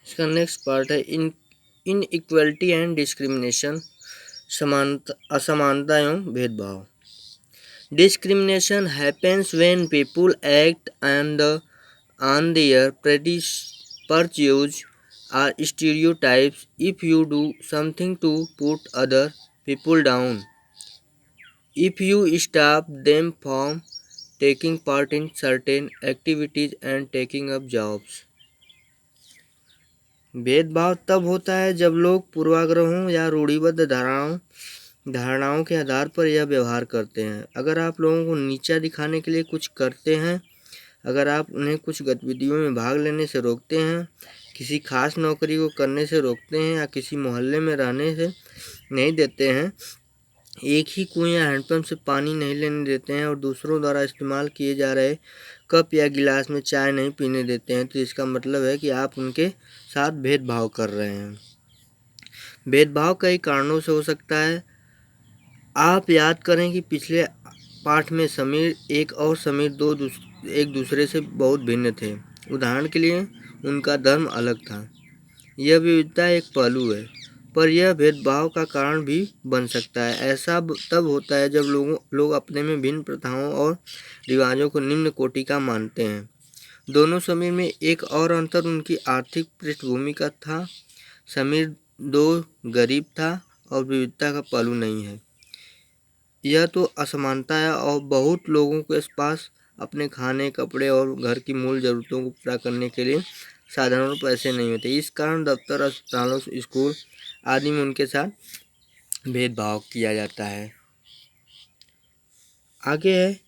इसका next part है इन equality and discrimination, समानता, असमानता एवं भेदभाव। Discrimination happens when people act on their prejudice or stereotypes. If you do something to put other people down, if you stop them from taking part in certain activities and taking up jobs. भेदभाव तब होता है जब लोग पूर्वाग्रहों या रूढ़िबद्ध धारणाओं के आधार पर यह व्यवहार करते हैं। अगर आप लोगों को नीचा दिखाने के लिए कुछ करते हैं, अगर आप उन्हें कुछ गतिविधियों में भाग लेने से रोकते हैं, किसी खास नौकरी को करने से रोकते हैं या किसी मोहल्ले में रहने से नहीं देते हैं, एक ही कुएं या हैंडपंप से पानी नहीं लेने देते हैं और दूसरों द्वारा इस्तेमाल किए जा रहे कप या गिलास में चाय नहीं पीने देते हैं, तो इसका मतलब है कि आप उनके साथ भेदभाव कर रहे हैं। भेदभाव कई कारणों से हो सकता है। आप याद करें कि पिछले पाठ में समीर एक और समीर एक दूसरे से बहुत भिन्न थे। उदाहरण के लिए उनका धर्म अलग था। यह विविधता एक पहलू है, पर यह भेदभाव का कारण भी बन सकता है। ऐसा तब होता है जब लोग अपने में भिन्न प्रथाओं और रिवाजों को निम्न कोटि का मानते हैं। दोनों समीर में एक और अंतर उनकी आर्थिक पृष्ठभूमि का था। समीर गरीब था और विविधता का पहलू नहीं है। यह तो असमानता है और बहुत लोगों के पास अपने खाने, कपड़े और घर की मूल ज़रूरतों को पूरा करने के लिए साधारण पैसे नहीं होते। इस कारण दफ्तर, अस्पतालों, स्कूल आदि में उनके साथ भेदभाव किया जाता है। आगे है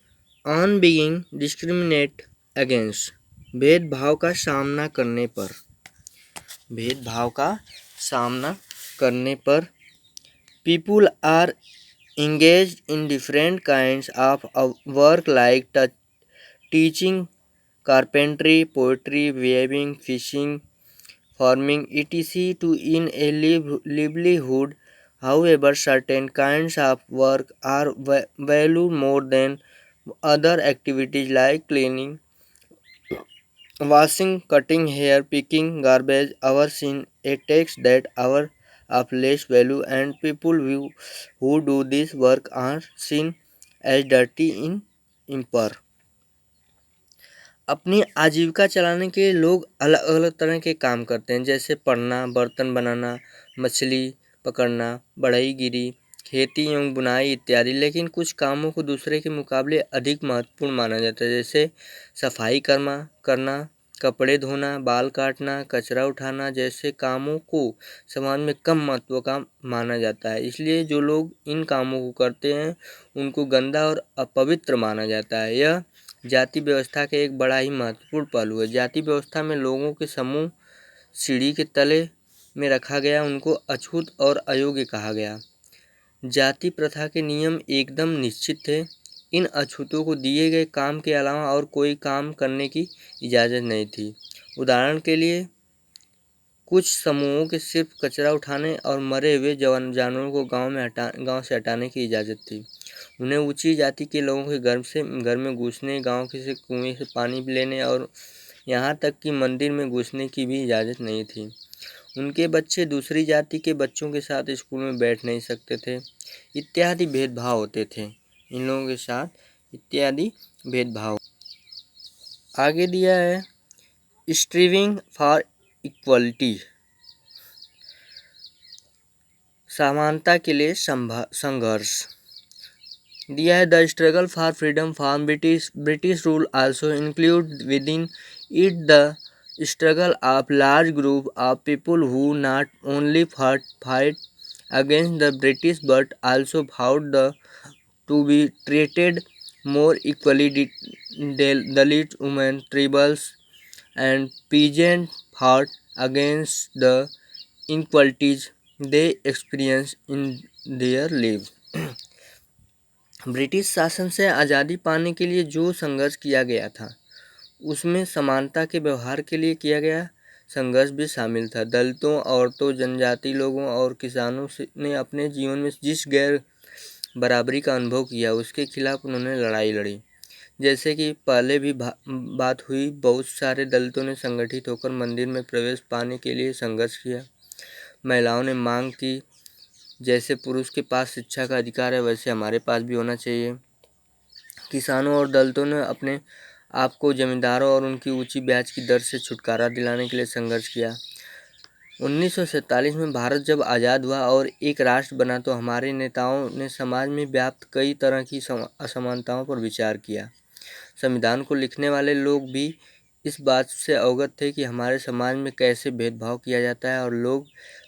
ऑन बीइंग डिस्क्रिमिनेट अगेंस्ट, भेदभाव का सामना करने पर। भेदभाव का सामना करने पर people are engaged in different kinds of work like teaching, carpentry, poetry, weaving, fishing, farming, etc. to earn a livelihood. However, certain kinds of work are valued more than other activities like cleaning, washing, cutting hair, picking garbage are seen a task that are of less value, and people who do this work are seen as dirty in imper. अपनी आजीविका चलाने के लिए लोग अलग अलग तरह के काम करते हैं, जैसे पढ़ना, बर्तन बनाना, मछली पकड़ना, बढ़ईगिरी, खेती एवं बुनाई इत्यादि। लेकिन कुछ कामों को दूसरे के मुकाबले अधिक महत्वपूर्ण माना जाता है, जैसे सफाई करना, कपड़े धोना, बाल काटना, कचरा उठाना जैसे कामों को समाज में कम महत्व का माना जाता है। इसलिए जो लोग इन कामों को करते हैं उनको गंदा और अपवित्र माना जाता है। यह जाति व्यवस्था का एक बड़ा ही महत्वपूर्ण पहलू है। जाति व्यवस्था में लोगों के समूह सीढ़ी के तले में रखा गया, उनको अछूत और अयोग्य कहा गया। जाति प्रथा के नियम एकदम निश्चित थे। इन अछूतों को दिए गए काम के अलावा और कोई काम करने की इजाज़त नहीं थी। उदाहरण के लिए कुछ समूहों के सिर्फ कचरा उठाने और मरे हुए जानवरों को गांव से हटाने की इजाज़त थी। उन्हें ऊंची जाति के लोगों के घर में घुसने, गांव के से कुएं से पानी लेने और यहाँ तक कि मंदिर में घुसने की भी इजाज़त नहीं थी। उनके बच्चे दूसरी जाति के बच्चों के साथ स्कूल में बैठ नहीं सकते थे। इत्यादि भेदभाव होते थे इन लोगों के साथ, इत्यादि भेदभाव। आगे दिया है स्ट्रीविंग फॉर इक्वलिटी, समानता के लिए संघर्ष दिया है। The struggle for freedom from British rule also include within it the struggle of large group of people who not only fight against the British but also fought to be treated more equally. Dalit women, tribals and peasants fought against the inequalities they experienced in their lives. British शासन से आज़ादी पाने के लिए जो संघर्ष किया गया था उसमें समानता के व्यवहार के लिए किया गया संघर्ष भी शामिल था। दलितों, औरतों, जनजाति लोगों और किसानों ने अपने जीवन में जिस गैर बराबरी का अनुभव किया उसके खिलाफ उन्होंने लड़ाई लड़ी। जैसे कि पहले भी बात हुई, बहुत सारे दलितों ने संगठित होकर मंदिर में प्रवेश पाने के लिए संघर्ष किया। महिलाओं ने मांग की, जैसे पुरुष के पास शिक्षा का अधिकार है वैसे हमारे पास भी होना चाहिए। किसानों और दलितों ने अपने आप को जमींदारों और उनकी ऊंची ब्याज की दर से छुटकारा दिलाने के लिए संघर्ष किया। 1947 में भारत जब आज़ाद हुआ और एक राष्ट्र बना तो हमारे नेताओं ने समाज में व्याप्त कई तरह की असमानताओं पर विचार किया। संविधान को लिखने वाले लोग भी इस बात से अवगत थे कि हमारे समाज में कैसे भेदभाव किया जाता है और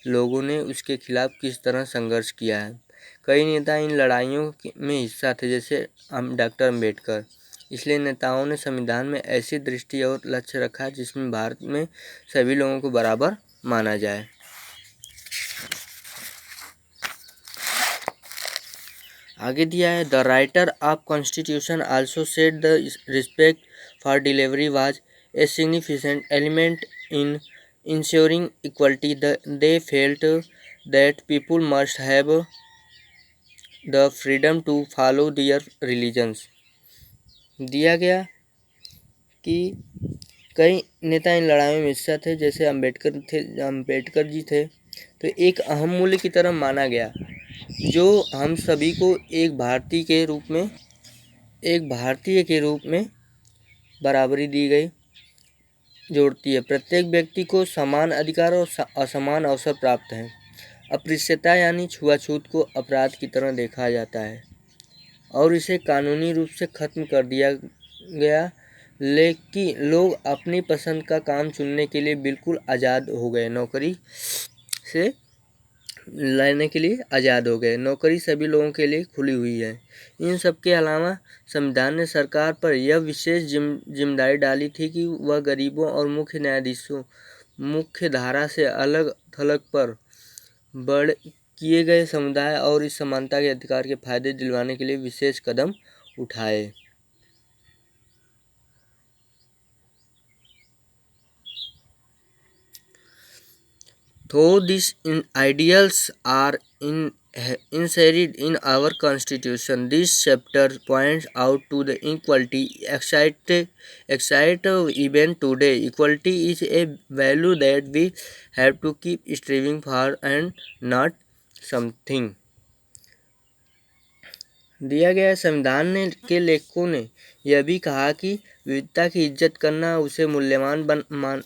लोगों ने उसके खिलाफ किस तरह संघर्ष किया है। कई नेता इन लड़ाइयों में हिस्सा थे, जैसे डॉक्टर अम्बेडकर। इसलिए नेताओं ने संविधान में ऐसी दृष्टि और लक्ष्य रखा जिसमें भारत में सभी लोगों को बराबर माना जाए। आगे दिया है, the writer of constitution also said the respect for delivery was a significant element in ensuring equality. They felt that people must have the freedom to follow their religions. दिया गया कि कई नेता इन लड़ाइयों में हिस्सा थे, जैसे अम्बेडकर जी थे। तो एक अहम मूल्य की तरह माना गया जो हम सभी को एक भारतीय के रूप में बराबरी दी गई, जोड़ती है। प्रत्येक व्यक्ति को समान अधिकार और असमान अवसर प्राप्त हैं। अस्पृश्यता यानी छुआछूत को अपराध की तरह देखा जाता है और इसे कानूनी रूप से खत्म कर दिया गया, लेकिन लोग अपनी पसंद का काम चुनने के लिए बिल्कुल आज़ाद हो गए। नौकरी से लेने के लिए आज़ाद हो गए। नौकरी सभी लोगों के लिए खुली हुई है। इन सब के अलावा संविधान ने सरकार पर यह विशेष जिम्मेदारी डाली थी कि वह गरीबों और मुख्य न्यायाधीशों मुख्य धारा से अलग थलग पर बढ़ किए गए समुदाय और इस समानता के अधिकार के फायदे दिलवाने के लिए विशेष कदम उठाए। Though these ideals are inserted in our constitution, this chapter points out to the inequality excite even today. Equality is a value that we have to keep striving for and not something. दिया गया संविधान के लेखकों ने यह भी कहा कि विविधता की इज्जत करना, उसे मूल्यवान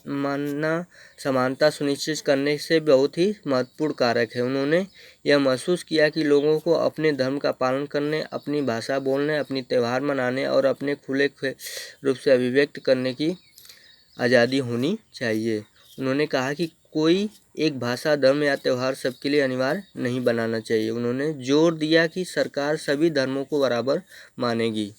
मानना समानता सुनिश्चित करने से बहुत ही महत्वपूर्ण कारक है। उन्होंने यह महसूस किया कि लोगों को अपने धर्म का पालन करने, अपनी भाषा बोलने, अपनी त्यौहार मनाने और अपने खुले रूप से अभिव्यक्त करने की आज़ादी होनी चाहिए। उन्होंने कहा कि कोई एक भाषा, धर्म या त्यौहार सबके लिए अनिवार्य नहीं बनाना चाहिए। उन्होंने जोर दिया कि सरकार सभी धर्मों को बराबर मानेगी।